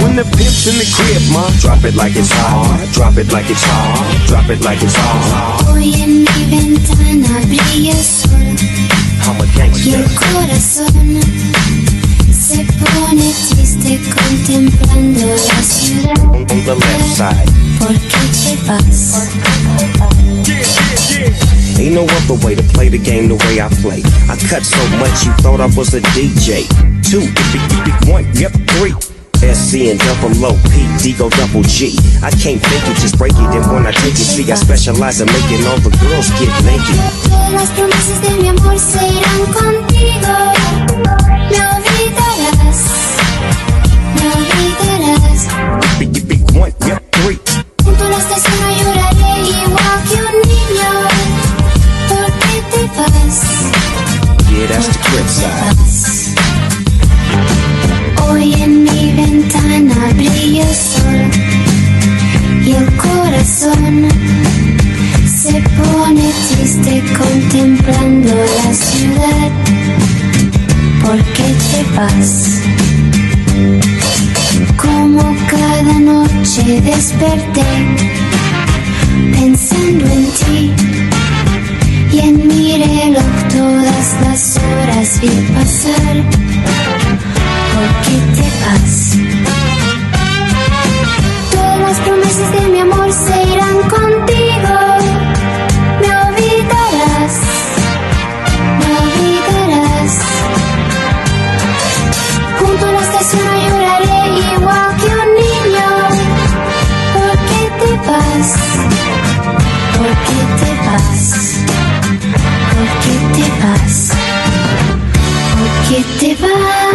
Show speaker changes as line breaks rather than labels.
When the pimp's in the crib, ma, drop it like it's hot, drop it like it's hot, drop it like it's hot.
Hoy en mi ventana brilla el sol
I'm a
y
gangster.
el corazón se pone triste contemplando la ciudad.
On the left side.
¿Por qué te vas?
Ain't no other way to play the game the way I play. I cut so much you thought I was a DJ. 2, 1, yep, 3. SC and double O, P, D go double G. I can't fake it, just break it. And when I take it, see, I specialize in making all the girls get naked.
Todas las promesas de mi amor se irán contigo. Me olvidarás, me olvidarás.
Big 1, yep, 3.
Junto a la estación lloraré igual que un niño. ¿Por qué te vas?
Yeah, that's the crib side.
Hoy en mi ventana brilla el sol y el corazón se pone triste contemplando la ciudad. ¿Por qué te vas? Como cada noche desperté pensando en ti y en mi reloj todas las horas vi pasar. ¿Por qué te vas? Todas las promesas de mi amor se irán contigo. Me olvidarás, me olvidarás. Junto a la estación lloraré igual que un niño. ¿Por qué te vas? ¿Por qué te vas? ¿Por qué te vas? ¿Por qué te vas?